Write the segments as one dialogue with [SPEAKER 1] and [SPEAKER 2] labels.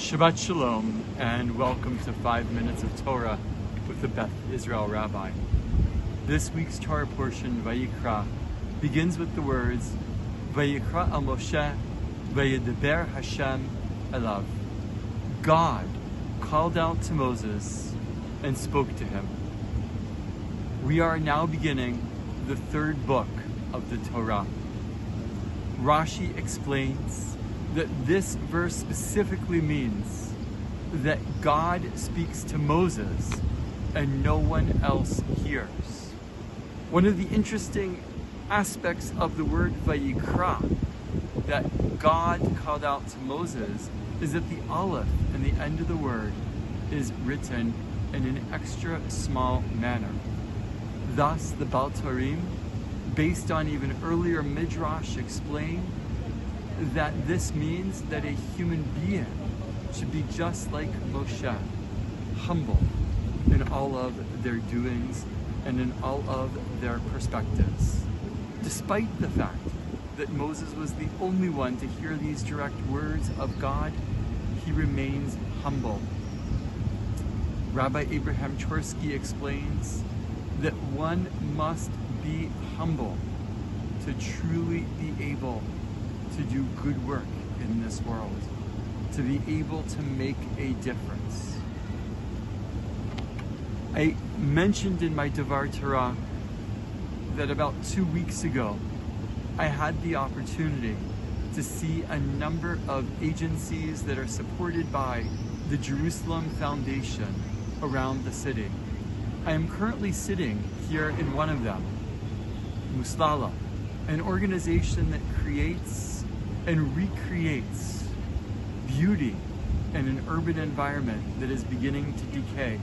[SPEAKER 1] Shabbat Shalom, and welcome to 5 Minutes of Torah with the Beth Israel Rabbi. This week's Torah portion, Vayikra, begins with the words, Vayikra al Moshe, Vayedaber Hashem elav. God called out to Moses and spoke to him. We are now beginning the third book of the Torah. Rashi explains that this verse specifically means that God speaks to Moses and no one else hears. One of the interesting aspects of the word Vayikra that God called out to Moses is that the Aleph in the end of the word is written in an extra small manner. Thus, the Baal Turim, based on even earlier Midrash, explain that this means that a human being should be just like Moshe, humble in all of their doings and in all of their perspectives. Despite the fact that Moses was the only one to hear these direct words of God, he remains humble. Rabbi Abraham Chorsky explains that one must be humble to truly be able to do good work in this world, to be able to make a difference. I mentioned in my Devar Torah that about 2 weeks ago, I had the opportunity to see a number of agencies that are supported by the Jerusalem Foundation around the city. I am currently sitting here in one of them, Muslala, an organization that creates and recreates beauty in an urban environment that is beginning to decay.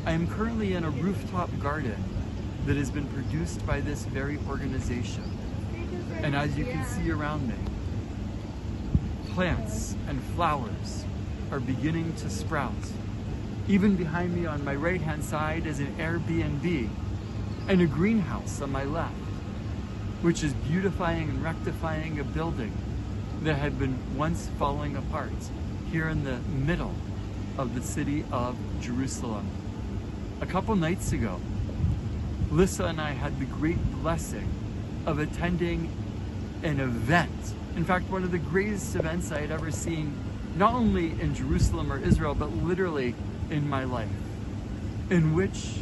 [SPEAKER 1] I am currently in a rooftop garden that has been produced by this very organization. And as you can see around me, plants and flowers are beginning to sprout. Even behind me on my right-hand side is an Airbnb and a greenhouse on my left, which is beautifying and rectifying a building that had been once falling apart here in the middle of the city of Jerusalem. A couple nights ago, Lissa and I had the great blessing of attending an event. In fact, one of the greatest events I had ever seen, not only in Jerusalem or Israel, but literally in my life, in which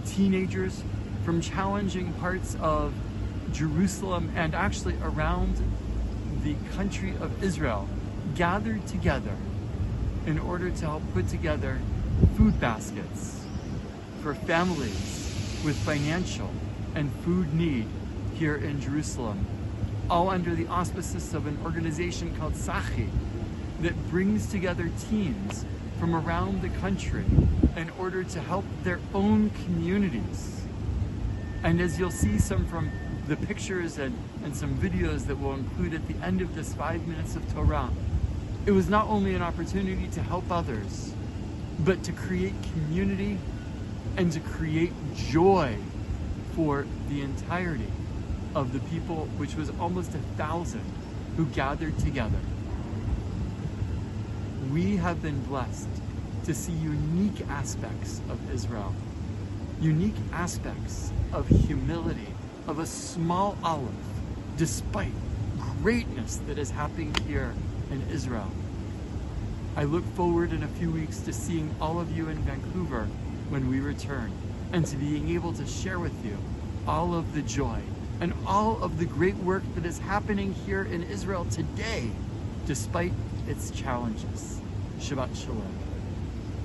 [SPEAKER 1] teenagers from challenging parts of Jerusalem and actually around the country of Israel gathered together in order to help put together food baskets for families with financial and food need here in Jerusalem, all under the auspices of an organization called SACHI that brings together teens from around the country in order to help their own communities. And as you'll see some from the pictures and some videos that we'll include at the end of this 5 Minutes of Torah, it was not only an opportunity to help others, but to create community and to create joy for the entirety of the people, which was almost 1,000 who gathered together. We have been blessed to see unique aspects of Israel, unique aspects of humility, of a small Aleph, despite greatness that is happening here in Israel. I look forward in a few weeks to seeing all of you in Vancouver when we return, and to being able to share with you all of the joy and all of the great work that is happening here in Israel today, despite its challenges. Shabbat Shalom.